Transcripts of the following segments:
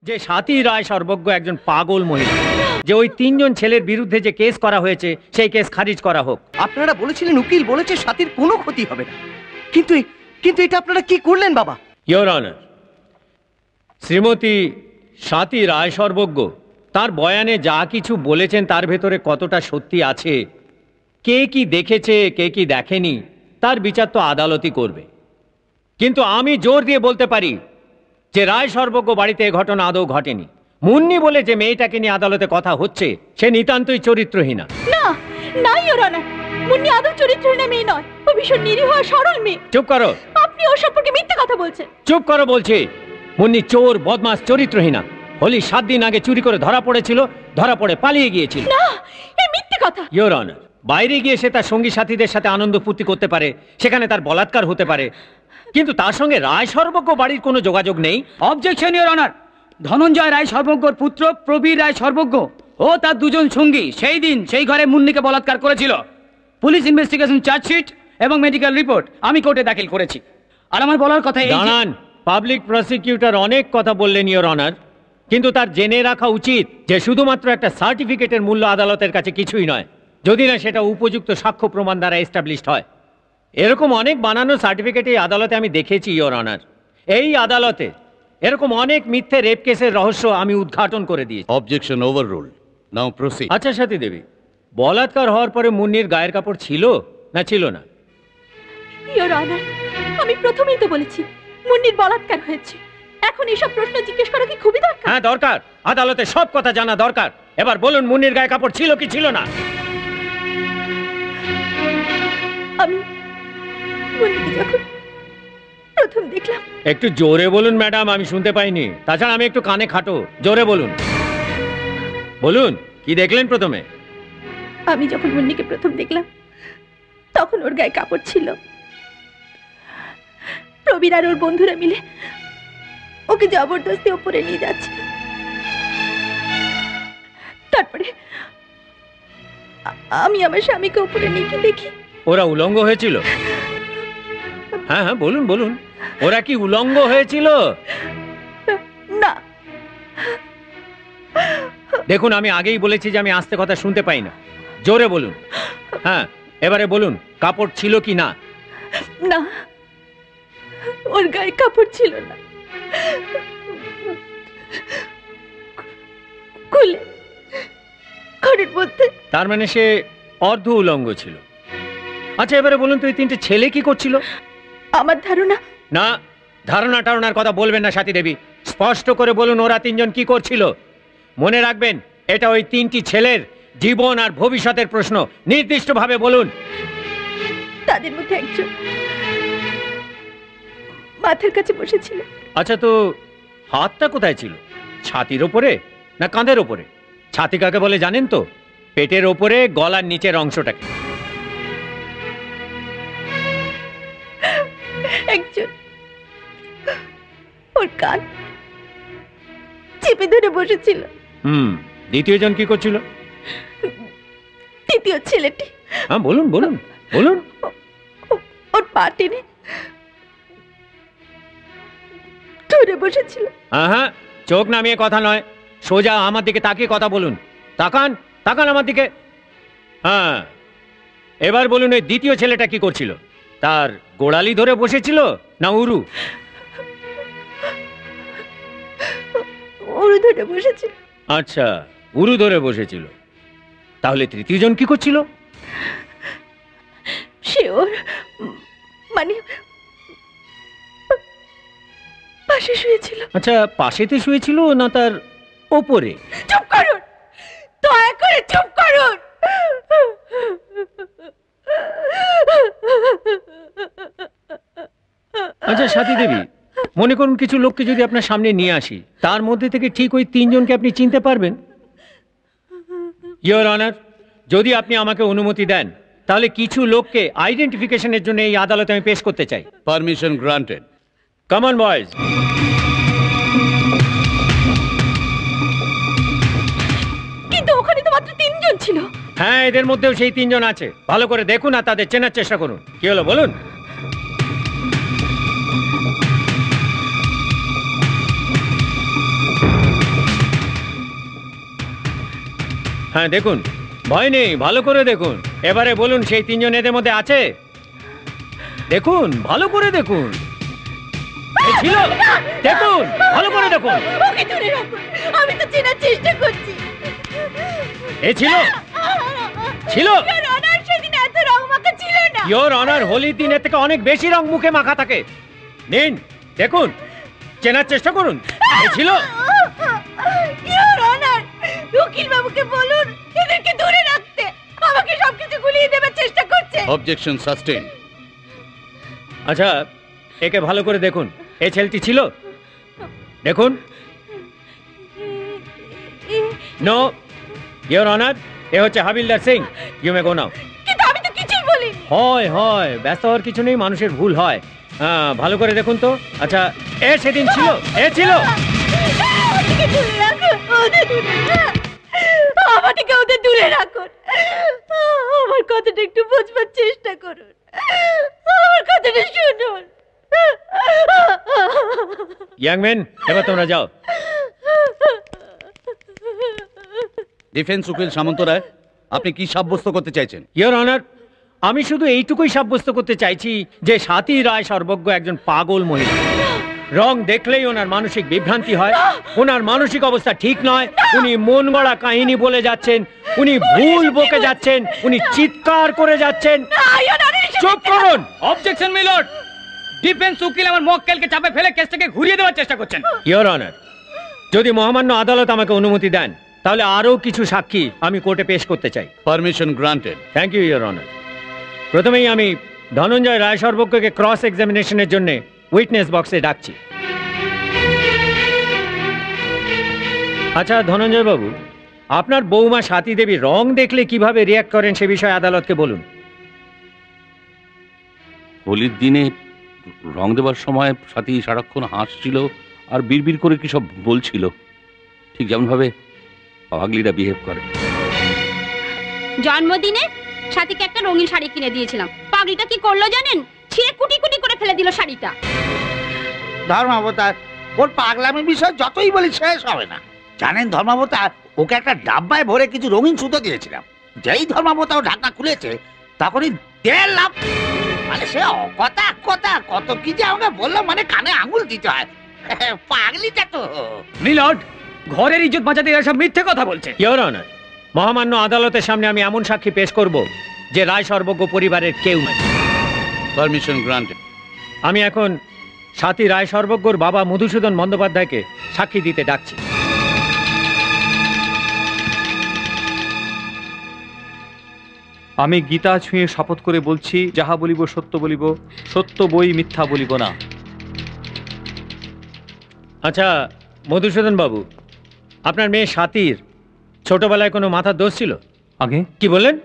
যে স্বাতী রায় সর্বজ্ঞ একজন পাগল মহিলা, যে ওই তিনজন ছেলের বিরুদ্ধে যে কেস করা হয়েছে সেই কেস খারিজ করা হোক। আপনারা বলেছিলেন, উকিল বলেছে স্বাতীর কোনো ক্ষতি হবে না, কিন্তু কিন্তু এটা আপনারা কি করলেন বাবা? ইয়োর অনার, শ্রীমতী স্বাতী রায় সর্বজ্ঞ তার বয়ানে যা কিছু বলেছেন তার ভেতরে কতটা সত্যি আছে, কে কি দেখেছে কে কি দেখেনি তার বিচার তো আদালতই করবে। কিন্তু আমি জোর দিয়ে বলতে পারি যে রায় সর্বজ্ঞ বাড়িতে এ ঘটনা আদৌ ঘটেনি। মুন্নি বলে যে মেয়েটাকে নিয়ে আদালতে কথা হচ্ছে সে নিতান্তই চরিত্রহীনা। না না ইওর অনার, মুন্নি আদৌ চরিত্রহীনা মেয়ে নয়, ও ভীষণ নিরীহ আর সরল মেয়ে। চুপ করো। আপনি ওর সম্পর্কে মিথ্যে কথা বলছেন। চুপ করো বলছি। মুন্নি চোর, বদমাস, চরিত্রহীনা। হোলি 7 দিন আগে চুরি করে ধরা পড়েছিল, ধরা পড়ে পালিয়ে গিয়েছিল। না, এই মিথ্যে কথা। ইওর অনার, বাইরে গিয়ে সে তার সঙ্গী সাথীদের সাথে আনন্দ ফুর্তি করতে পারে, সেখানে তার বলাৎকার হতে পারে, কিন্তু তার সঙ্গে রায় সর্বজ্ঞ বাড়ির কোনো যোগাযোগ নেই। অবজেকশন ইওর অনার, ধনঞ্জয় রায় সর্বজ্ঞর পুত্র প্রবীর রায় সর্বজ্ঞ ও তার দুজন সঙ্গী সেই দিন সেই ঘরে মুন্নিকে বলাৎকার করেছিল। পুলিশ ইনভেস্টিগেশন চার্জশিট এবং মেডিকেল রিপোর্ট আমি কোর্টে দাখিল করেছি। আর আমার বলার কথা এই, দাঁড়ান, পাবলিক প্রসিকিউটর অনেক কথা বললেন ইওর অনার, কিন্তু তার জেনে রাখা উচিত যে শুধুমাত্র একটা সার্টিফিকেটের মূল্য আদালতের কাছে কিছুই নয়, যদি না সেটা উপযুক্ত সাক্ষ্য প্রমাণ দ্বারা এস্টাবলিশড হয়। এরকম অনেক বানানো সার্টিফিকেট এই আদালতে আমি দেখেছি ইওর অনার। এই আদালতে এরকম অনেক মিথ্যে রেপ কেসের রহস্য আমি উদ্ঘাটন করে দিয়েছি। অবজেকশন ওভাররুলড, নাও প্রসিড। আচ্ছা সতী দেবী, বলাৎকার হওয়ার পরে মুন্নির গায়ের কাপড় ছিল না ছিল না? ইওর অনার, আমি প্রথমেই তো বলেছি মুন্নির বলাৎকার হয়েছে। এখন এসব প্রশ্ন জিজ্ঞেস করা কি খুবই দরকার? হ্যাঁ দরকার, আদালতে সব কথা জানা দরকার। এবার বলুন মুন্নির গায়ে কাপড় ছিল কি ছিল না? আমি মুন্নিকে যখন প্রথম দেখলাম। একটু জোরে বলুন ম্যাডাম, আমি শুনতে পাইনি। তাছাড়া আমি একটু কানে খাটো, জোরে বলুন। বলুন কি দেখলেন প্রথমে? আমি যখন মুন্নিকে প্রথম দেখলাম তখন ওর গায়ে কাপড় ছিল। প্রবীর আর ওর বন্ধুরা মিলে ওকে জবরদস্তি ওপরে নিয়ে যাচ্ছে। তারপরে আমি আমার স্বামীকে ওপরে নিয়ে গিয়ে দেখি ওরা উলঙ্গ হয়েছিল। হ্যাঁ হ্যাঁ বলুন বলুন, ওরা কি উলঙ্গ হয়েছিল? না। দেখুন আমি আগেই বলেছি যে আমি আস্তে কথা শুনতে পাই না, জোরে বলুন। হ্যাঁ এবারে বলুন কাপড় ছিল কি না? না, ওর গায়ে কাপড় ছিল না, খুলে ঘরের মধ্যে। তার মানে সে অর্ধ উলঙ্গ ছিল। আচ্ছা এবারে বলুন তো এই তিনটে ছেলে কি করছিল? আমার ধারণা। না, ধারণা টারণার কথা বলবেন না স্বাতী দেবী, স্পষ্ট করে বলুন ওরা তিনজন কি করছিল। মনে রাখবেন এটা ওই তিনটি ছেলের জীবন আর ভবিষ্যতের প্রশ্ন, নির্দিষ্টভাবে বলুন। তাদের মধ্যে একজন মাথার কাছে বসেছিল। আচ্ছা তো হাতটা কোথায় ছিল? ছাতির ওপরে না কাঁধের ওপরে? ছাতি কাকে বলে জানেন তো? পেটের ওপরে গলার নিচের অংশটাকে। একজন ওর কান চেপে ধরে বসেছিল। দ্বিতীয় জন কি করছিল? তৃতীয় ছেলেটি। হ্যাঁ বলুন বলুন বলুন। ওর পা টেনে ধরে বসেছিল। হ্যাঁ চোখ নামিয়ে কথা নয়, সোজা আমার দিকে তাকিয়ে কথা বলুন। তাকান তাকান আমার দিকে। হ্যাঁ এবার বলুন ওই দ্বিতীয় ছেলেটা কি করছিল? তার গোড়ালি ধরে বসেছিল না উরু? উরু ধরে বসেছিল। আচ্ছা উরু ধরে বসেছিল। তাহলে তৃতীয় জন কি করছিল? সে ওর মানে পাশে শুয়েছিল। আচ্ছা পাশেতে শুয়েছিল না তার ওপরে? চুপ করুন, দয়া করে চুপ করুন। আচ্ছা স্বাতী দেবী, মনে করুন কিছু লোককে যদি আপনার সামনে নিয়ে আসি, তার মধ্যে থেকে ঠিক ওই তিনজনকে আপনি চিনতে পারবেন? ইওর অনার, যদি আপনি আমাকে অনুমতি দেন তাহলে কিছু লোককে আইডেন্টিফিকেশনের জন্য এই আদালতে আমি পেশ করতে চাই। Permission granted. Come on boys. কিন্তু ওখানে তো মাত্র তিনজন ছিল। হ্যাঁ এদের মধ্যেও সেই তিনজন আছে, ভালো করে দেখুন আর তাদের চেনার চেষ্টা করুন। কি হলো বলুন? হ্যাঁ দেখুন, ভয় নেই, ভালো করে দেখুন। এবারে বলুন সেই তিনজন এদের মধ্যে আছে? দেখুন, ভালো করে দেখুন। ছিল, দেখুন, ভালো করে দেখুন। ওকে দূরে রাখুন, আমি তো চেনার চেষ্টা করছি। এ ছিল, ছিল। ইওর অনার, সেদিন এত রং মাখা ছিল না। ইওর অনার, হোলির দিনের থেকে অনেক বেশি রং মুখে মাখা থাকে। নিন, দেখুন, চেনার চেষ্টা করুন। এ ছিল। ইওর অনার, উকিল বাবুকে বলুন এদেরকে দূরে রাখতে। আমাকে সবকিছু গুলিয়ে দেবার চেষ্টা করছে। Objection sustained. আচ্ছা, একে ভালো করে দেখুন। এই ছেলেটি ছিল, দেখুন। নো, ইওর অনার, এ হচ্ছে হাবিলদার সিং। ইউ মে গো নাও। কিন্তু আমি তো কিছুই বলিনি। হয় হয়, ব্যস্ত হওয়ার কিছু নেই, মানুষের ভুল হয়। ভালো করে দেখুন তো। আচ্ছা, এ সেদিন ছিল, এ ছিল। ওদেরকে দূরে রাখুন, ওদের দূরে আমাদেরকে ওদের দূরে রাখুন। আমার কথাটা একটু বুঝবার চেষ্টা করুন, আমার কথাটা শুনুন। ইয়াং ম্যান, এবার তোমরা যাও। ডিফেন্স উকিল সামন্ত রায়, আপনি কি সাব্যস্ত করতে চাইছেন? ইওর অনার, আমি শুধু এইটুকুই সাব্যস্ত করতে চাইছি যে স্বাতী রায় সর্বজ্ঞ একজন পাগল মহিলা। রং দেখলেই ওনার মানসিক বিভ্রান্তি হয়, ওনার মানসিক অবস্থা ঠিক নয়, উনি মন গড়া কাহিনী বলে যাচ্ছেন, উনি ভুল বকে যাচ্ছেন, উনি চিৎকার করে যাচ্ছেন। চুপ করুন। অবজেকশন মিলর্ড, ডিফেন্স উকিল আমার মক্কেলকে চাপে ফেলে কেসটাকে ঘুরিয়ে দেওয়ার চেষ্টা করছেন। ইওর অনার, যদি মহামান্য আদালত আমাকে অনুমতি দেন তাহলে আরও কিছু সাক্ষী আমি কোর্টে পেশ করতে চাই। Permission granted. Thank you your honour. প্রথমেই আমি ধনঞ্জয় রায় সর্বজ্ঞকে ক্রস এক্সামিনেশনের জন্য উইটনেস বক্সে ডাকছি। আচ্ছা ধনঞ্জয় বাবু, আপনার বৌমা স্বাতী দেবী রং দেখলে কিভাবে রিয়াক্ট করেন সে বিষয়ে আদালতকে বলুন। হোলির দিনে রং দেবার সময় সাথী সারাক্ষণ হাসছিল আর বিড়বিড় করে কি সব বলছিল, ঠিক যেমনভাবে পাগলিরা বিহেভ করে। জন্মদিনে সাথীকে একটা রঙিন শাড়ি কিনে দিয়েছিলাম, পাগলিটা কি করলো জানেন? ছিঁড়ে কুটি কুটি করে ফেলে দিল শাড়িটা। ধর্মাবতার, ওর পাগলামির বিষয় যতই বলি শেষ হবে না। জানেন ধর্মাবতার, ওকে একটা ডাব্বায় ভরে কিছু রঙিন সুতো দিয়েছিলাম। যেই ধর্মাবতার ও ঢাকনা খুলেছে তখনই 1.5 লাখ, মানে সে কথা কথা কত কি যে আমাকে বললো, মানে কানে আঙুল দিতে হয়। পাগলিটা তো। মিলর্ড, ঘরের ইজ্জত বাঁচাতে এরা সব মিথ্যে কথা বলছে। ইওর অনার, মহামান্য আদালতের সামনে আমি এমন সাক্ষী পেশ করব যে রায় সর্বজ্ঞ পরিবারের কেউ নয়। Permission granted. আমি এখন স্বাতী রায় সর্বজ্ঞর বাবা মধুসূদন বন্দ্যোপাধ্যায়কে সাক্ষী দিতে ডাকছি। আমি গীতা ছুঁয়ে শপথ করে বলছি, যাহা বলিব সত্য বলিব, সত্য বই মিথ্যা বলিব না। আচ্ছা মধুসূদন বাবু, আপনার মেয়ে স্বাতীর ছোটবেলায় কোনো মাথার দোষ ছিল? আগে কি বললেন?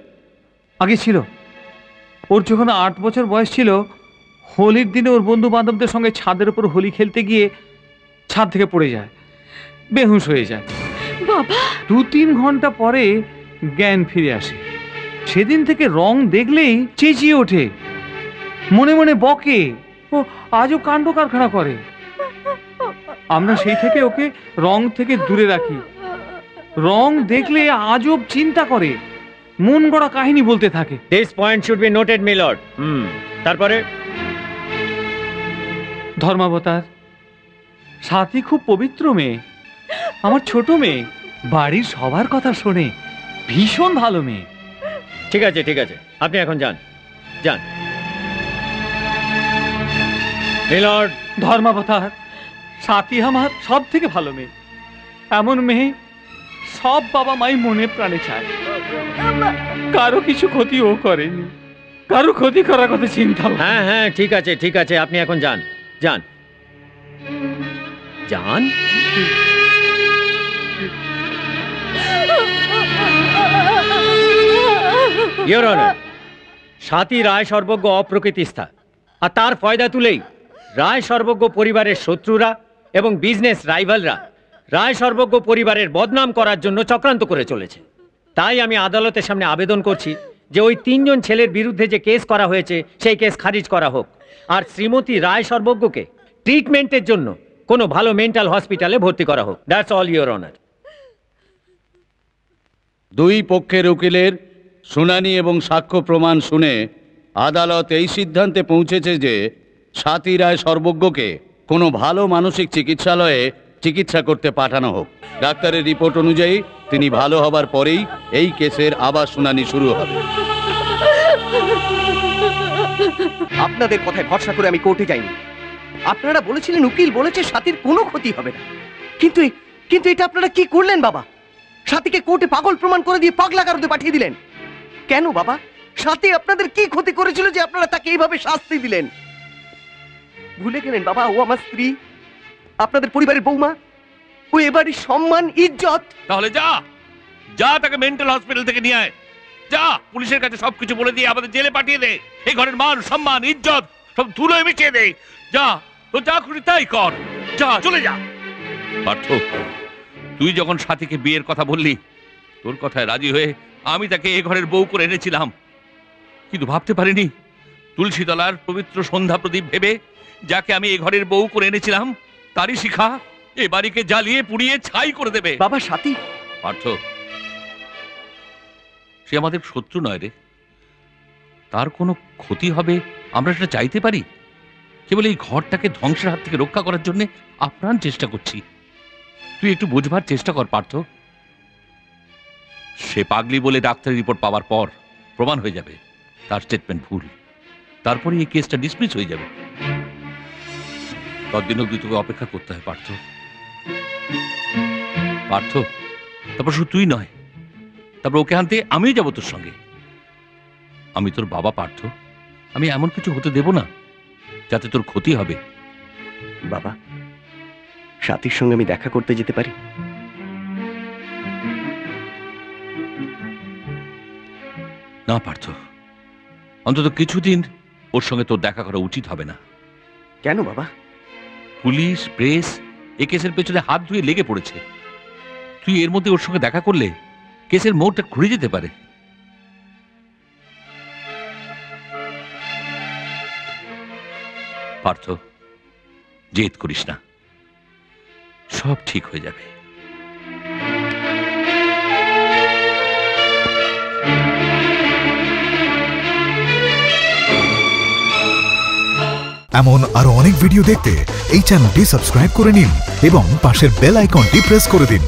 আগে ছিল। ওর যখন 8 বছর বয়স ছিল, হোলির দিনে ওর বন্ধু বান্ধবদের সঙ্গে ছাদের উপর হোলি খেলতে গিয়ে ছাদ থেকে পড়ে যায়, বেহুশ হয়ে যায়। বাবা, 2-3 ঘন্টা পরে জ্ঞান ফিরে আসে। সেদিন থেকে রং দেখলেই চেঁচিয়ে ওঠে, মনে মনে বকে, ও আজও কাণ্ড কারখানা করে। আমরা সেই থেকে ওকে রং থেকে দূরে রাখি। রং দেখলে আজব চিন্তা করে, মন গড়া কাহিনী বলতে থাকে। This point should be noted me Lord. তারপরে ধর্মাবতার, স্বাতী খুব পবিত্র মেয়ে, আমার ছোট মেয়ে, বাড়ির সবার কথা শোনে, ভীষণ ভালো মেয়ে। ঠিক আছে ঠিক আছে, আপনি এখন যান যান। Me Lord. ধর্মাবতার, স্বাতী আমার সব থেকে ভালো মেয়ে, এমন মেয়ে সব বাবা মাই মনে প্রাণে চায়। কারো কিছু ক্ষতি ও করেনি, কারো ক্ষতি করার কথা চিন্তা। হ্যাঁ হ্যাঁ ঠিক আছে ঠিক আছে, আপনি এখন যান যান যান। ইওর অনার, স্বাতী রায় সর্বজ্ঞ অপ্রকৃতিস্থা, আর তার ফয়দা তুলেই রায় সর্বজ্ঞ পরিবারের শত্রুরা এবং বিজনেস রাইভালরা রায় সর্বজ্ঞ পরিবারের বদনাম করার জন্য চক্রান্ত করে চলেছে। তাই আমি আদালতের সামনে আবেদন করছি যে ওই 3 জন ছেলের বিরুদ্ধে যে কেস করা হয়েছে সেই কেস খারিজ করা হোক, আর শ্রীমতী রায় সর্বজ্ঞকে ট্রিটমেন্টের জন্য কোনো ভালো মেন্টাল হসপিটালে ভর্তি করা হোক। That's all your honour. দুই পক্ষের উকিলের শুনানি এবং সাক্ষ্য প্রমাণ শুনে আদালত এই সিদ্ধান্তে পৌঁছেছে যে স্বাতী রায় সর্বজ্ঞকে কোনো ভালো মানসিক চিকিৎসালয়ে চিকিৎসা করতে পাঠানো হোক। ডাক্তারের রিপোর্ট অনুযায়ী তিনি ভালো হবার পরেই এই কেসের আবার শুনানি শুরু হবে। আপনাদের কথায় ভরসা করে আমি কোর্টে যাইনি। আপনারা বলেছিলেন, উকিল বলেছে স্বাতীর কোনো ক্ষতি হবে না, কিন্তু কিন্তু এটা আপনারা কি করলেন বাবা? স্বাতীকে কোর্টে পাগল প্রমাণ করে দিয়ে পাগলা কারোতে পাঠিয়ে দিলেন কেন বাবা? স্বাতী আপনাদের কি ক্ষতি করেছিল যে আপনারা তাকে এইভাবে শাস্তি দিলেন? ভুলে গেলেন বাবা, ও আমার স্ত্রী, আপনাদের পরিবারের বৌমা, ও এবারই সম্মান ইজ্জত। তাহলে যা যা তাকে মেন্টাল হসপিটাল থেকে নিয়ে আয়, যা পুলিশের কাছে সবকিছু বলে দিয়ে আমাদের জেলে পাঠিয়ে দে। এই ঘরের মান সম্মান ইজ্জত সব ধুলোয় মিশিয়ে দে। যা, তো যা খুশি তাই কর, যা চলে যা। পার্থ, তুই যখন সাথীকে বিয়ের কথা বললি, তোর কথায় রাজি হয়ে আমি তাকে এ ঘরের বউ করে এনেছিলাম, কিন্তু ভাবতে পারিনি তুলসীতলার পবিত্র সন্ধ্যা প্রদীপ ভেবে যাকে আমি এ ঘরের বউ করে এনেছিলাম তারই শিখা এ বাড়িকে জ্বালিয়ে পুড়িয়ে ছাই করে দেবে। বাবা সাথী, পার্থ, সে আমাদের শত্রু নয় রে, তার কোনো ক্ষতি হবে আমরা সেটা চাইতে পারি? কেবল এই ঘরটাকে ধ্বংসের হাত থেকে রক্ষা করার জন্য আপ্রাণ চেষ্টা করছি। তুই একটু বুঝবার চেষ্টা কর পার্থ। সে পাগলি বলে ডাক্তারের রিপোর্ট পাওয়ার পর প্রমাণ হয়ে যাবে তার স্টেটমেন্ট ভুল, তারপরে এই কেসটা ডিসমিস হয়ে যাবে। ততদিন অবধি তোকে অপেক্ষা করতে হয় পার্থ। পার্থ, তারপর শুধু তুই নয়, তারপর ওকে আনতে আমিও যাবো তোর সঙ্গে। আমি তোর বাবা পার্থ, আমি এমন কিছু হতে দেব না যাতে তোর ক্ষতি হবে। বাবা, সাথীর সঙ্গে আমি দেখা করতে যেতে পারি? না পার্থ, অন্তত কিছুদিন ওর সঙ্গে তোর দেখা করা উচিত হবে না। কেন বাবা? পুলিশ, প্রেস এ কেসের পেছনে হাত ধুয়ে লেগে পড়েছে। তুই এর মধ্যে ওর সঙ্গে দেখা করলে কেসের মোড়টা ঘুরে যেতে পারে। পার্থ, জেদ করিস না, সব ঠিক হয়ে যাবে। এমন আরো অনেক ভিডিও দেখতে এই চ্যানেলটি সাবস্ক্রাইব করে নিন এবং পাশের বেল আইকনটি প্রেস করে দিন।